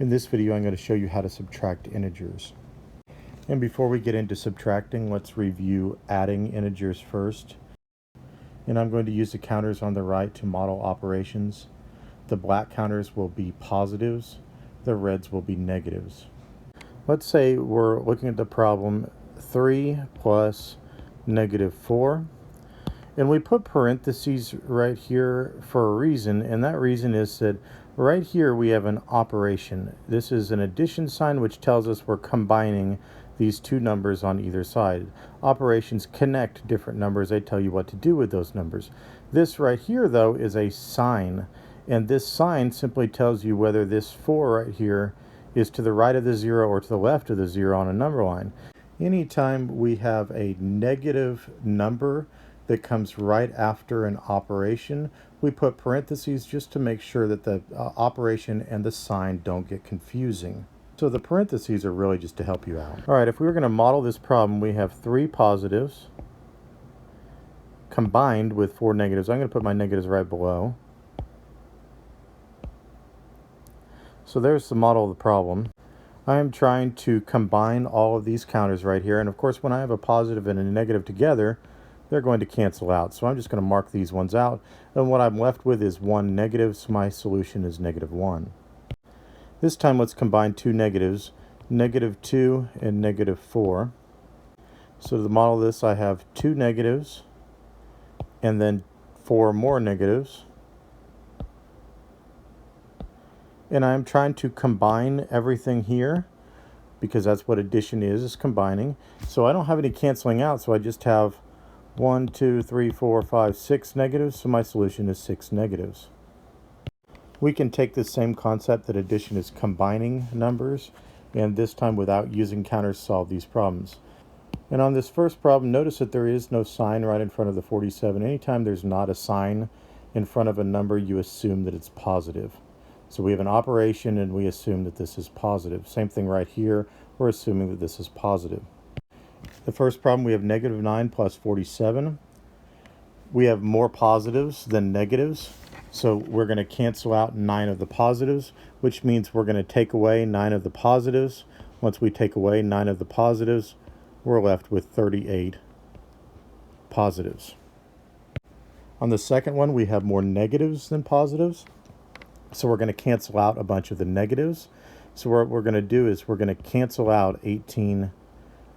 In this video, I'm going to show you how to subtract integers. And before we get into subtracting, let's review adding integers first. And I'm going to use the counters on the right to model operations. The black counters will be positives, the reds will be negatives. Let's say we're looking at the problem 3 plus negative 4. And we put parentheses right here for a reason, and that reason is that right here we have an operation. This is an addition sign, which tells us we're combining these two numbers on either side. Operations connect different numbers. They tell you what to do with those numbers. This right here, though, is a sign, and this sign simply tells you whether this 4 right here is to the right of the 0 or to the left of the 0 on a number line. Anytime we have a negative number that comes right after an operation, we put parentheses just to make sure that the operation and the sign don't get confusing. So the parentheses are really just to help you out. All right, if we were going to model this problem, we have 3 positives combined with 4 negatives. I'm going to put my negatives right below. So there's the model of the problem. I am trying to combine all of these counters right here, and of course when I have a positive and a negative together, they're going to cancel out. So I'm just going to mark these ones out, and what I'm left with is 1 negative, so my solution is negative 1. This time let's combine 2 negatives, negative 2 and negative 4. So to model this, I have 2 negatives and then 4 more negatives. And I'm trying to combine everything here because that's what addition is combining. So I don't have any canceling out, so I just have 1, 2, 3, 4, 5, 6 negatives, so my solution is 6 negatives. We can take this same concept that addition is combining numbers, and this time without using counters solve these problems. And on this first problem, notice that there is no sign right in front of the 47. Anytime there's not a sign in front of a number, you assume that it's positive. So we have an operation and we assume that this is positive. Same thing right here, we're assuming that this is positive. The first problem, we have negative 9 plus 47. We have more positives than negatives, so we're going to cancel out 9 of the positives, which means we're going to take away 9 of the positives. Once we take away 9 of the positives, we're left with 38 positives. On the second one, we have more negatives than positives, so we're going to cancel out a bunch of the negatives. So what we're going to do is we're going to cancel out 18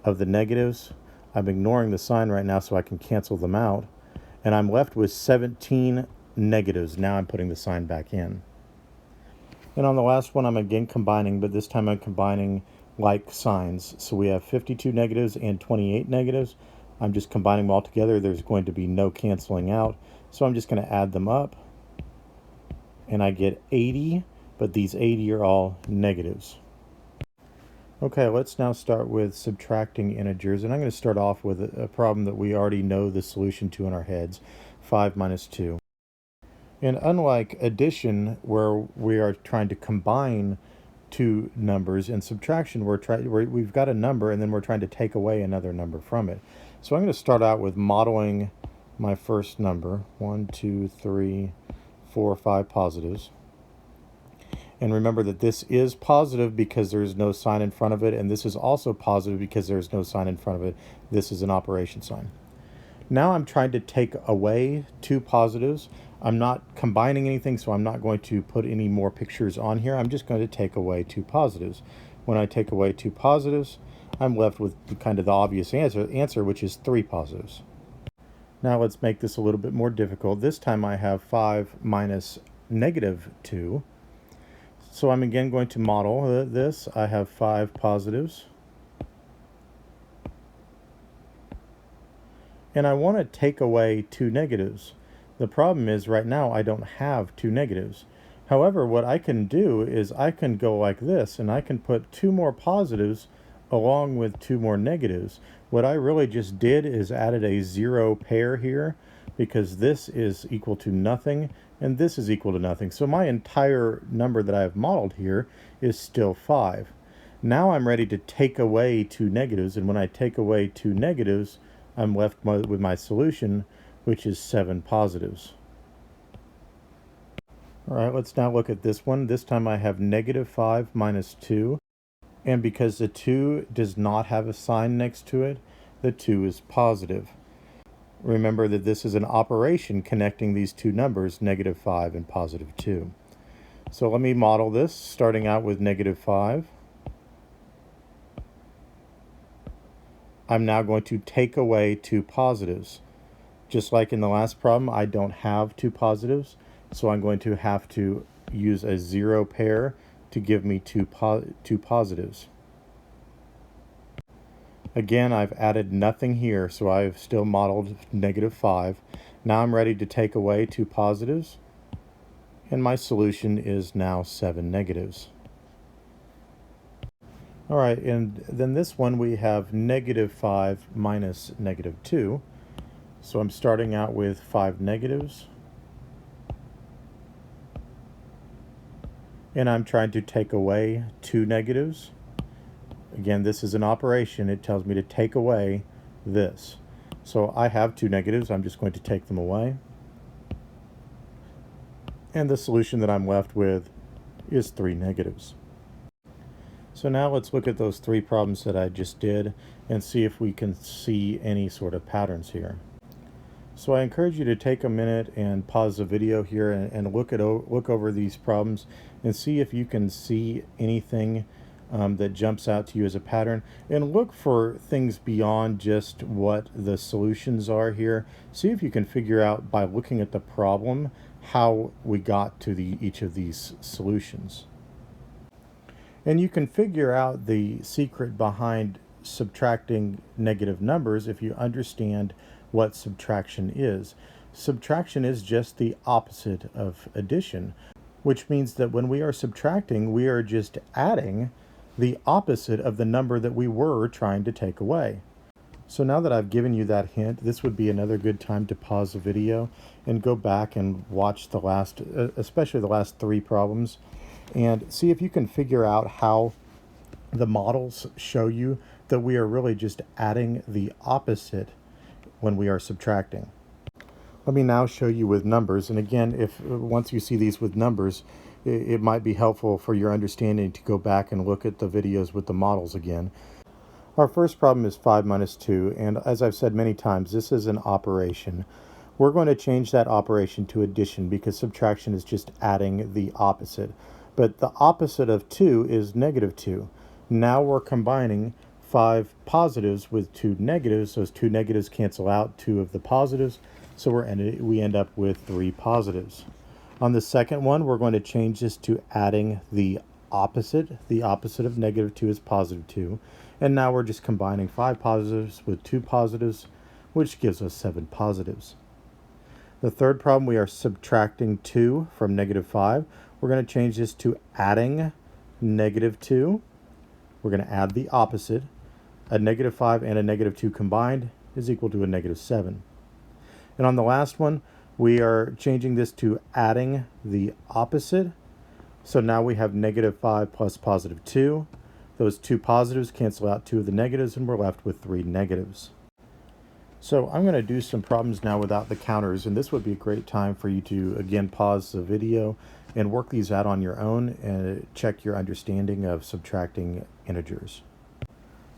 of the negatives. I'm ignoring the sign right now so I can cancel them out. And I'm left with 17 negatives. Now I'm putting the sign back in. And on the last one, I'm again combining, but this time I'm combining like signs. So we have 52 negatives and 28 negatives. I'm just combining them all together. There's going to be no canceling out. So I'm just going to add them up. And I get 80, but these 80 are all negatives. Okay, let's now start with subtracting integers, and I'm going to start off with a problem that we already know the solution to in our heads, 5 minus 2. And unlike addition, where we are trying to combine two numbers, in subtraction we've got a number and then we're trying to take away another number from it. So I'm going to start out with modeling my first number, 1, 2, 3, 4, 5 positives. And remember that this is positive because there's no sign in front of it, and this is also positive because there's no sign in front of it. This is an operation sign. Now I'm trying to take away 2 positives. I'm not combining anything, so I'm not going to put any more pictures on here. I'm just going to take away 2 positives. When I take away 2 positives, I'm left with kind of the obvious answer, which is 3 positives. Now let's make this a little bit more difficult. This time I have 5 minus negative 2. So I'm again going to model this. I have 5 positives. And I want to take away 2 negatives. The problem is right now I don't have 2 negatives. However, what I can do is I can go like this, and I can put 2 more positives along with 2 more negatives. What I really just did is added a 0 pair here, because this is equal to nothing and this is equal to nothing. So my entire number that I have modeled here is still 5. Now I'm ready to take away 2 negatives, and when I take away 2 negatives, I'm left with my solution, which is 7 positives. All right, let's now look at this one. This time I have negative 5 minus 2. And because the 2 does not have a sign next to it, the 2 is positive. Remember that this is an operation connecting these two numbers, negative 5 and positive 2. So let me model this, starting out with negative 5. I'm now going to take away two positives. Just like in the last problem, I don't have two positives, so I'm going to have to use a zero pair to give me two positives. Again, I've added nothing here, so I've still modeled negative 5. Now I'm ready to take away two positives, and my solution is now 7 negatives. All right, and then this one we have negative 5 minus negative 2. So I'm starting out with 5 negatives. And I'm trying to take away 2 negatives. Again, this is an operation. It tells me to take away this. So I have 2 negatives. I'm just going to take them away. And the solution that I'm left with is 3 negatives. So now let's look at those 3 problems that I just did and see if we can see any sort of patterns here. So I encourage you to take a minute and pause the video here and look over these problems and see if you can see anything that jumps out to you as a pattern, and look for things beyond just what the solutions are here. See if you can figure out by looking at the problem how we got to each of these solutions. And you can figure out the secret behind subtracting negative numbers if you understand what subtraction is. Subtraction is just the opposite of addition, which means that when we are subtracting, we are just adding the opposite of the number that we were trying to take away. So now that I've given you that hint, this would be another good time to pause the video and go back and watch the last, especially the last 3 problems, and see if you can figure out how the models show you that we are really just adding the opposite when we are subtracting. Let me now show you with numbers, and again, if once you see these with numbers, it might be helpful for your understanding to go back and look at the videos with the models again. Our first problem is 5 minus 2, and as I've said many times, this is an operation. We're going to change that operation to addition because subtraction is just adding the opposite. But the opposite of 2 is negative 2. Now we're combining 5 positives with 2 negatives. Those 2 negatives cancel out 2 of the positives, so we end up with 3 positives. On the second one, we're going to change this to adding the opposite. The opposite of negative 2 is positive 2. And now we're just combining 5 positives with 2 positives, which gives us 7 positives. The third problem, we are subtracting 2 from negative 5. We're going to change this to adding negative 2. We're going to add the opposite. A negative 5 and a negative 2 combined is equal to a negative 7. And on the last one, we are changing this to adding the opposite. So now we have negative 5 plus positive 2. Those 2 positives cancel out 2 of the negatives, and we're left with 3 negatives. So I'm going to do some problems now without the counters, and this would be a great time for you to, again, pause the video and work these out on your own and check your understanding of subtracting integers.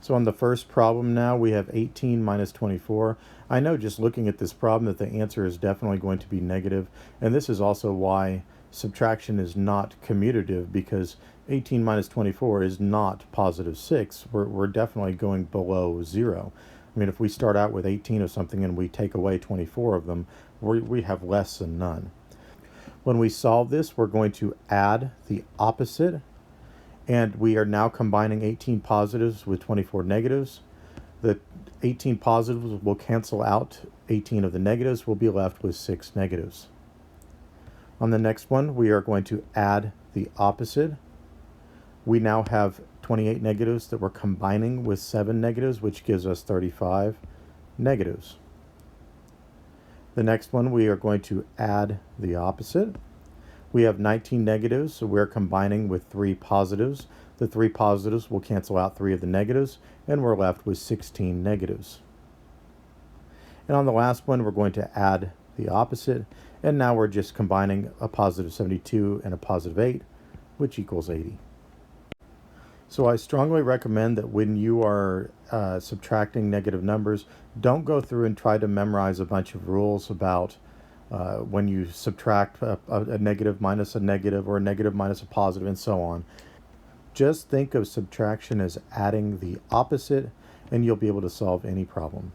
So on the first problem now, we have 18 minus 24. I know just looking at this problem that the answer is definitely going to be negative, and this is also why subtraction is not commutative, because 18 minus 24 is not positive 6. We're definitely going below 0. I mean, if we start out with 18 of something and we take away 24 of them, we have less than none. When we solve this, we're going to add the opposite, and we are now combining 18 positives with 24 negatives. The 18 positives will cancel out 18 of the negatives. We'll be left with 6 negatives. On the next one, we are going to add the opposite. We now have 28 negatives that we're combining with 7 negatives, which gives us 35 negatives. The next one, we are going to add the opposite. We have 19 negatives, so we're combining with 3 positives. The 3 positives will cancel out 3 of the negatives, and we're left with 16 negatives. And on the last one, we're going to add the opposite, and now we're just combining a positive 72 and a positive 8, which equals 80. So I strongly recommend that when you are subtracting negative numbers, don't go through and try to memorize a bunch of rules about when you subtract a negative minus a negative, or a negative minus a positive, and so on. Just think of subtraction as adding the opposite, and you'll be able to solve any problem.